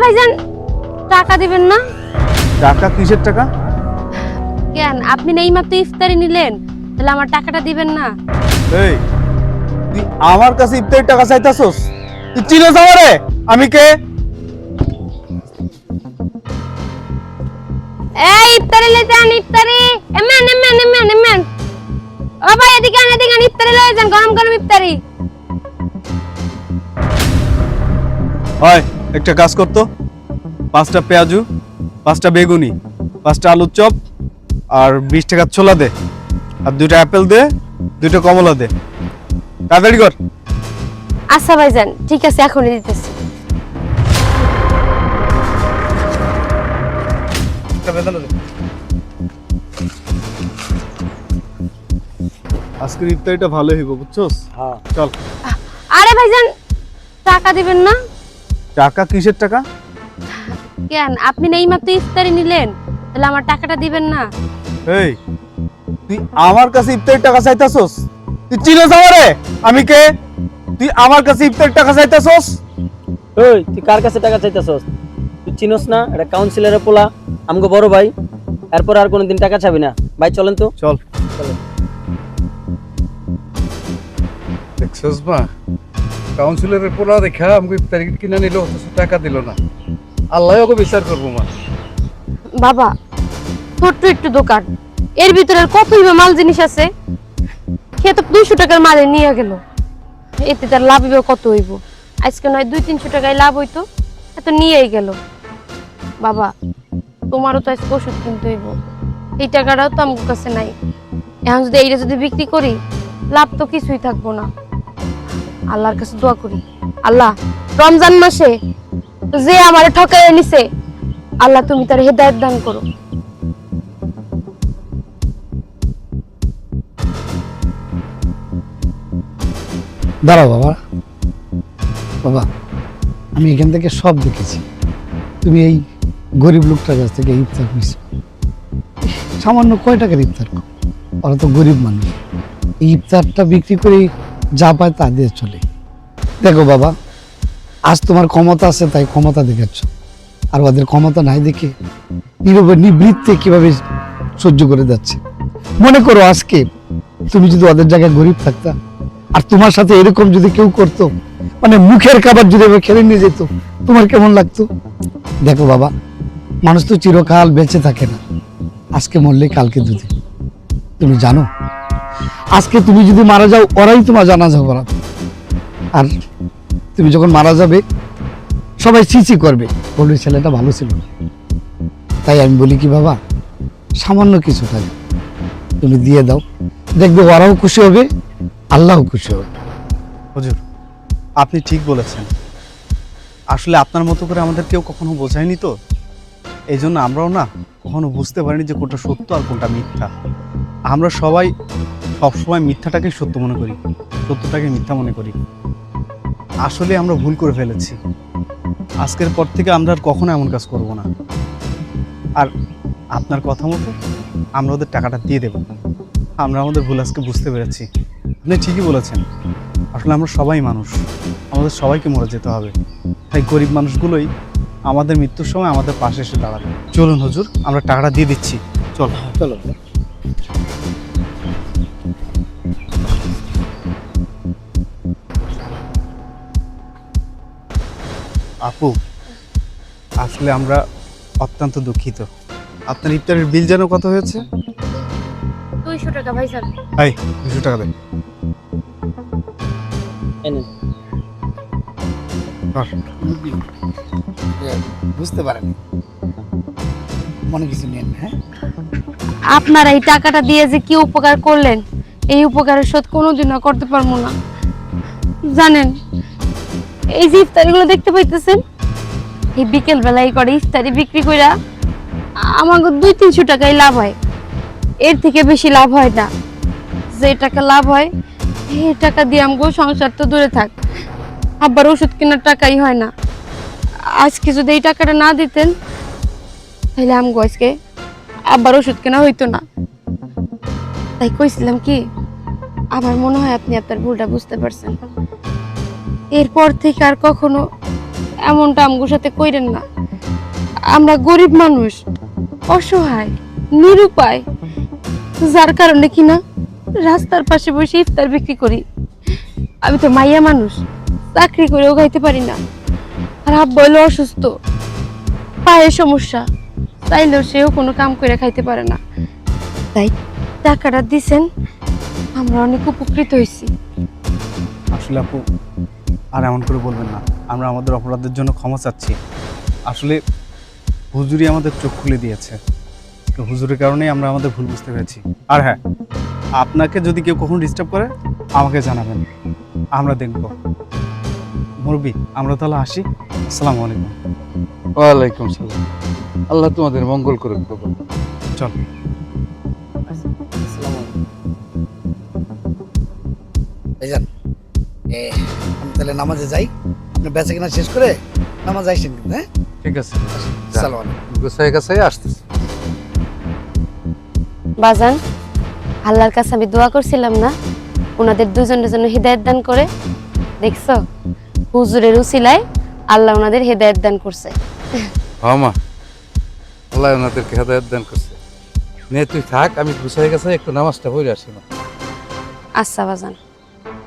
ভাইজান টাকা দিবেন না? টাকা কিসের টাকা? কেন আপনি না এইমাত্র ইফতারি নিলেন, তাহলে আমার টাকাটা দিবেন না? এই তুই আমার কাছে ইফতারির টাকা চাইতাছস? তুই চিনোস আমারে? আমি কে? এই ইফতারি লয়ে যান, ইফতারি এমেন। ও ভাই এদিকে আন, ইফতারি লয়ে যান, গরম গরম ইফতারি। হয় একটা কাজ করতো, 5টা পেঁয়াজু, 5টা বেগুনি, 5টা আলুর চপ আর 20 টাকার ছোলা দে, আর 2টা অ্যাপেল দে, 2টা কমলা দে। তাড়াতাড়ি কর। আচ্ছা ভাইজান ঠিক আছে, এখনই দিতেছি। আজকের ইফতারিটা ভালো হইব, বুঝছস? হ্যাঁ চল। আরে ভাইজান টাকা দিবেন না? টাকা কিসের টাকা? কেন আপনি না এইমাত্র ইফতারি নিলেন, তাহলে আমার টাকাটা দিবেন না? এই তুই আমার কাছে ইফতারির টাকা চাইতাছস? তুই চিনোস আমারে? আমি কে? তুই আমার কাছে ইফতারির টাকা চাইতাছস? ওই তুই কার কাছে টাকা চাইতেছস? তুই চিনোস না? এটা কাউন্সিলরের পোলা, আমগো বড় ভাই। এরপর আর কোনোদিন টাকা চাবি না। ভাই চলেন তো। চল। চলেন। দেখছস মা, কাউন্সিলরের পোলা দেখা আমাকে ইফতারি কিনা নিল, অথচ টাকা দিল না। আল্লাহ ওকে বিচার করবো মা। বাবা ছোট্ট একটু দোকান, এর ভিতরে আর কতই বা মাল জিনিস আছে। সে তো 200 টাকার মালে নিয়ে গেল, এতে তার লাভ হইব কত হইব? আজকে নয় 200-300 টাকায় লাভ হইতো, এত নিয়েই গেল। বাবা তোমারও তো আজকে ওষুধ কিনতে হইব, এই টাকাটাও তো আমার কাছে নাই। এখন যদি এইটা যদি বিক্রি করি, লাভ তো কিছুই থাকবো না। আল্লাহর কাছে দোয়া করি, আল্লাহ রমজান মাসে যে আমারে ঠকাইয়া নিছে, আল্লাহ তুমি তার হেদায়েত দান করো। দাঁড়াও বাবা, বাবা আমি এখান থেকে সব দেখেছি। তুমি এই গরিব লোকটার কাছ থেকে ইফতার নিছো, সামান্য কয় টাকার ইফতার? ওরা তো গরিব মানুষ, এই ইফতারটা বিক্রি করে যা পায় তা দিয়ে চলে। দেখো বাবা, আজ তোমার ক্ষমতা আছে তাই ক্ষমতা দেখাচ্ছ, আর ওদের ক্ষমতা নাই দেখে নীরবে নিবৃত্তে কিভাবে সহ্য করে যাচ্ছে। মনে করো আজকে তুমি যদি ওদের জায়গায় গরিব থাকতা, আর তোমার সাথে এরকম যদি কেউ করতো, মানে মুখের খাবার যদি খেলে নিয়ে যেত, তোমার কেমন লাগতো? দেখো বাবা, মানুষ তো চিরকাল বেঁচে থাকে না, আজকে মরলে কালকে দুদিন। তুমি জানো আজকে তুমি যদি মারা যাও, ওরাই তোমার জানাজা করাবে, আর তুমি যখন মারা যাবে সবাই চিচি করবে, বলবে ছেলেটা ভালো ছিল না। তাই আমি বলি কি বাবা, সামান্য কিছু টাকা তুমি দিয়ে দাও, দেখবে ওরাও খুশি হবে, আল্লাহও খুশি হবে। হুজুর আপনি ঠিক বলেছেন, আসলে আপনার মতো করে আমাদের কেউ কখনো বোঝায়নি তো, এই জন্য আমরাও না কখনো বুঝতে পারিনি যে কোনটা সত্য আর কোনটা মিথ্যা। আমরা সবাই সবসময় মিথ্যাটাকে সত্য মনে করি, সত্যটাকে মিথ্যা মনে করি। আসলে আমরা ভুল করে ফেলেছি, আজকের পর থেকে আমরা আর কখনো এমন কাজ করব না। আর আপনার কথা মতো আমরা ওদের টাকাটা দিয়ে দেব। আমরা আমাদের ভুল আজকে বুঝতে পেরেছি। আপনি ঠিকই বলেছেন, আসলে আমরা সবাই মানুষ, আমাদের সবাইকে মরে যেতে হবে, তাই গরিব মানুষগুলোই আমাদের মৃত্যুর সময় আমাদের পাশে এসে দাঁড়াবে। চলুন হুজুর, আমরা টাকাটা দিয়ে দিচ্ছি। চল চলো। আপু, আসলে আমরা অত্যন্ত দুঃখিত। আপনার ইফতারের বিল যেন কত হয়েছে? 200 টাকা ভাইজান। এই 200 টাকা দেন। এই নেন। বুঝতে পারেন মনে কিছু নেন। হ্যাঁ, আপনারা এই টাকাটা দিয়ে যে কি উপকার করলেন, এই উপকারের শোধ কোনোদিনও করতে পারবো না। জানেন এই যে ইফতারিগুলো দেখতে পাইতেছেন, এই বিকেল বেলায় করে ইফতারি বিক্রি কইরা আমাকে 200-300 টাকাই লাভ হয়, এর থেকে বেশি লাভ হয় না। যে টাকা লাভ হয় এই টাকা দিয়ে আমগো সংসার তো দূরে থাক, আবার ওষুধ কেনার টাকাই হয় না। আজকে যদি এই টাকাটা না দিতেন, তাহলে আমগো আজকে আবার ওষুধ কেনা হইতো না। তাই কইছিলাম কি, আমার মনে হয় আপনি আপনার ভুলটা বুঝতে পারছেন। এরপর থেকে আর কখনো এমনটা আমগোর সাথে কইরেন না। আমরা গরিব মানুষ, অসহায়, নিরুপায়, যার কারণে কিনা রাস্তার পাশে বসে ইফতার বিক্রি করি। আমি তো মাইয়া মানুষ, চাকরি করেও খাইতে পারি না। আর আব্বা হলো অসুস্থ, পায়ের সমস্যা, চাইলেও সেও কোনো কাম করে খাইতে পারে না। তাই টাকাটা দিছেন, আমরা অনেক উপকৃত হয়েছি। আসলে আপু আর এমন করে বলবেন না, আমরা আমাদের অপরাধের জন্য ক্ষমা চাচ্ছি। আসলে হুজুরই আমাদের চোখ খুলে দিয়েছে, তো হুজুরের কারণেই আমরা আমাদের ভুল বুঝতে পেরেছি। আর হ্যাঁ, আপনাকে যদি কেউ কখনো ডিস্টার্ব করে আমাকে জানাবেন, আমরা দেখব। মুরব্বি, আমরা তাহলে আসি। আসসালামু আলাইকুম। ওয়ালাইকুম সালাম। আল্লাহ তোমাদের মঙ্গল করুন বাবা। চল। ভাইজান আমি তাহলে নামাজে যাই, আপনি বেচা কিনা শেষ করে নামাজ আইসেন কিন্তু। হ্যাঁ, ঠিক আছে, সালাম আলাইকুম। গোছায় গাছায় আসতেছি। বাজান, আল্লাহর কাছে আমি দোয়া করছিলাম না ওনাদের দুজনের জন্য হেদায়েত দান করে? দেখছো, হুজুরের উসিলায় আল্লাহ ওনাদের হেদায়েত দান করছে। হ্যাঁ মা, আল্লাহ ওনাদেরকে হেদায়েত দান করছে। নে তুই থাক, আমি গোছায় গাছায় একটু নামাজটা পড়ে আসি মা। আচ্ছা বাজান।